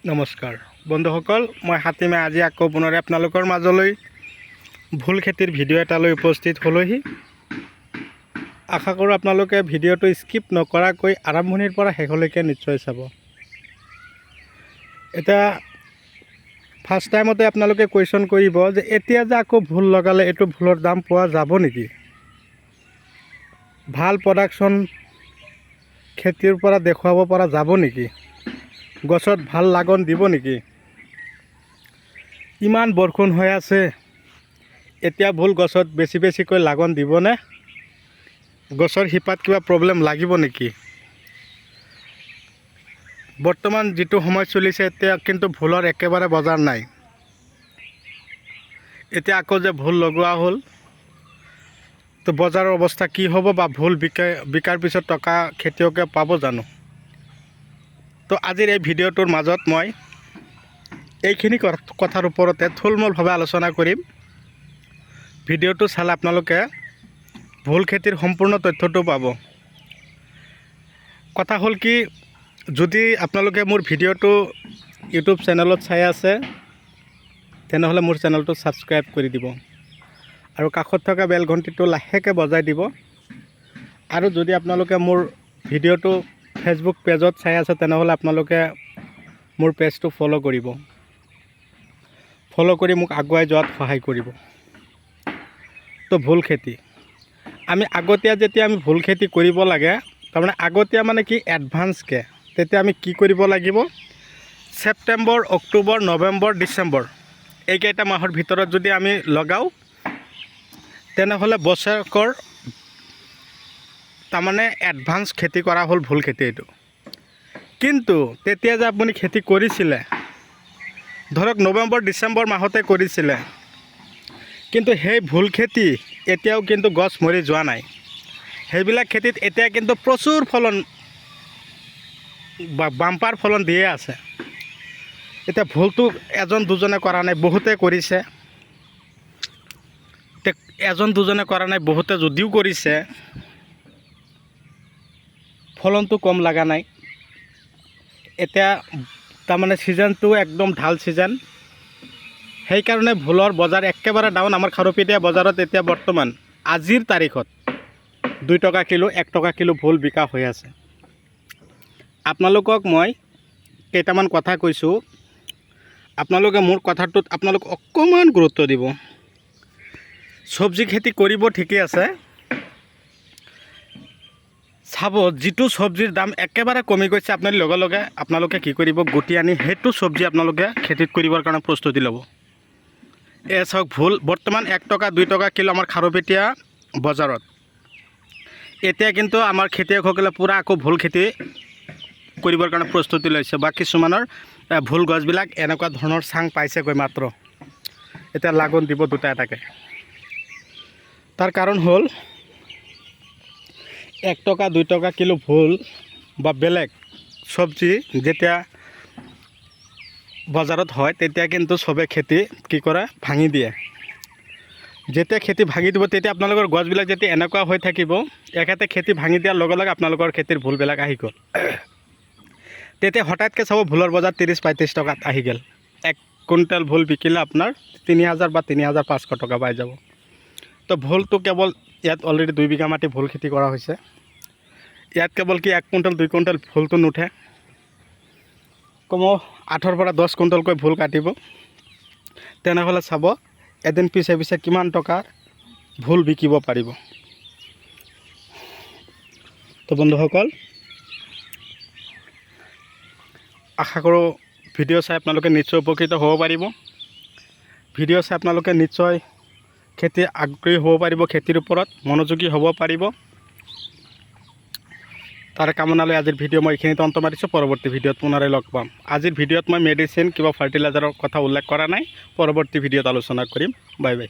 নমস্কাৰ বন্ধুসকল, মই হাতীমে আজি আকৌ পুনৰে আপোনালোকৰ মাজলৈ ভুল খেতিৰ ভিডিঅ' এটালৈ উপস্থিত হ'লোহি। আশা কৰোঁ আপোনালোকে ভিডিঅ'টো স্কিপ নকৰাকৈ আৰম্ভণিৰ পৰা শেষলৈকে নিশ্চয় চাব। এতিয়া ফাৰ্ষ্ট টাইমতে আপোনালোকে কুৱেশ্যন কৰিব যে এতিয়া যে আকৌ ভুল লগালে এইটো ভুলৰ দাম পোৱা যাব নেকি? ভাল প্ৰডাকশ্যন খেতিৰ পৰা দেখুৱাব পৰা যাব নেকি? গছত ভাল লাগন দিব নেকি? ইমান বৰষুণ হৈ আছে, এতিয়া ভুল গছত বেছিকৈ লাগন দিবনে? গছৰ শিপাত কিবা প্ৰব্লেম লাগিব নেকি? বৰ্তমান যিটো সময় চলিছে এতিয়া কিন্তু ভুলৰ একেবাৰে বজাৰ নাই। এতিয়া আকৌ যে ভুল লগোৱা হ'ল, তো বজাৰৰ অৱস্থা কি হ'ব বা ভুল বিকাৰ পিছত টকা খেতিয়কে পাব জানো? তো আজিৰ এই ভিডিঅ'টোৰ মাজত মই এইখিনি কথাৰ ওপৰতে থুলমূলভাৱে আলোচনা কৰিম। ভিডিঅ'টো চালে আপোনালোকে ভুল খেতিৰ সম্পূৰ্ণ তথ্যটো পাব। কথা হ'ল কি, যদি আপোনালোকে মোৰ ভিডিঅ'টো ইউটিউব চেনেলত চাই আছে তেনেহ'লে মোৰ চেনেলটো ছাবস্ক্ৰাইব কৰি দিব আৰু কাষত থকা বেল ঘণ্টিটো লাহেকৈ বজাই দিব। আৰু যদি আপোনালোকে মোৰ ভিডিঅ'টো ফেচবুক পেজত চাই আছে তেনেহ'লে আপোনালোকে মোৰ পেজটো ফ'ল' কৰিব। ফ'ল' কৰি মোক আগুৱাই যোৱাত সহায় কৰিব। তো ভুল খেতি আমি আগতীয়া যেতিয়া আমি ভুল খেতি কৰিব লাগে, তাৰমানে আগতীয়া মানে কি এডভান্সকৈ, তেতিয়া আমি কি কৰিব লাগিব? ছেপ্টেম্বৰ, অক্টোবৰ, নৱেম্বৰ, ডিচেম্বৰ এইকেইটা মাহৰ ভিতৰত যদি আমি লগাওঁ তেনেহ'লে বছৰেকৰ তাৰমানে এডভান্স খেতি কৰা হ'ল ভুল খেতি এইটো। কিন্তু তেতিয়া যে আপুনি খেতি কৰিছিলে, ধৰক নৱেম্বৰ ডিচেম্বৰ মাহতে কৰিছিলে, কিন্তু সেই ভুল খেতি এতিয়াও কিন্তু গছ মৰি যোৱা নাই। সেইবিলাক খেতিত এতিয়া কিন্তু প্ৰচুৰ ফলন বা বাম্পাৰ ফলন দিয়ে আছে। এতিয়া ভুলটো এজন দুজনে কৰা নাই, বহুতে কৰিছে। এজন দুজনে কৰা নাই, বহুতে যদিও কৰিছে ফলনটো কম লগা নাই। এতিয়া তাৰমানে ছিজনটো একদম ঢাল ছিজন, সেইকাৰণে ভুলৰ বজাৰ একেবাৰে ডাউন। আমাৰ খাৰুপেটীয়া বজাৰত এতিয়া বৰ্তমান আজিৰ তাৰিখত 2 টকা কিলো, 1 টকা কিলো ভুল বিকা হৈ আছে। আপোনালোকক মই কেইটামান কথা কৈছোঁ, আপোনালোকে মোৰ কথাটোত আপোনালোক অকণমান গুৰুত্ব দিব। চব্জি খেতি কৰিব ঠিকেই আছে, চাব যিটো চব্জিৰ দাম একেবাৰে কমি গৈছে আপুনি লগে লগে আপোনালোকে কি কৰিব, গুটি আনি সেইটো চব্জি আপোনালোকে খেতিত কৰিবৰ কাৰণে প্ৰস্তুতি ল'ব। এই চাওক ভুল বৰ্তমান 1 টকা 2 টকা কিলো আমাৰ খাৰুপেটীয়া বজাৰত। এতিয়া কিন্তু আমাৰ খেতিয়কসকলে পূৰা আকৌ ভুল খেতি কৰিবৰ কাৰণে প্ৰস্তুতি লৈছে, বা কিছুমানৰ ভুল গছবিলাক এনেকুৱা ধৰণৰ চাং পাইছেগৈ মাত্ৰ, এতিয়া লাগন দিব 2টা এটাকৈ। তাৰ কাৰণ হ'ল 1 টকা 2 টকা কিলো ভুল বা বেলেগ চব্জি যেতিয়া বজাৰত হয় তেতিয়া কিন্তু চবে খেতি কি কৰে, ভাঙি দিয়ে। যেতিয়া খেতি ভাঙি দিব তেতিয়া আপোনালোকৰ গছবিলাক যেতিয়া এনেকুৱা হৈ থাকিব, এখেতে খেতি ভাঙি দিয়াৰ লগে লগে আপোনালোকৰ খেতিৰ ভুলবিলাক আহি গ'ল। তেতিয়া হঠাৎকৈ চাব ভুলৰ বজাৰ 30-35 টকাত আহি গ'ল। 1 কুইণ্টেল ভুল বিকিলে আপোনাৰ 3000 বা 3500 টকা পাই যাব। তো ভুলটো কেৱল ইয়াত অলৰেডি 2 বিঘা মাটি ভুল খেতি কৰা হৈছে। ইয়াত কেৱল কি 1 কুইণ্টেল 2 কুইণ্টেল ভুলটো নুঠে, কমেও 8 পৰা 10 কুইণ্টেলকৈ ভুল কাটিব। তেনেহ'লে চাব এদিন পিছে পিছে কিমান টকাৰ ভুল বিকিব পাৰিব। তো বন্ধুসকল, আশা কৰোঁ ভিডিঅ' চাই আপোনালোকে নিশ্চয় উপকৃত হ'ব পাৰিব। ভিডিঅ' চাই আপোনালোকে নিশ্চয় খেতি আগ্ৰহী হ'ব পাৰিব, খেতিৰ ওপৰত মনোযোগী হ'ব পাৰিব। তাৰ কামনালৈ আজিৰ ভিডিঅ' মই এইখিনিতে অন্ত মাৰিছোঁ। পৰৱৰ্তী ভিডিঅ'ত পুনৰাই লগ পাম। আজিৰ ভিডিঅ'ত মই মেডিচিন কিবা ফাৰ্টিলাইজাৰৰ কথা উল্লেখ কৰা নাই, পৰৱৰ্তী ভিডিঅ'ত আলোচনা কৰিম। Bye bye.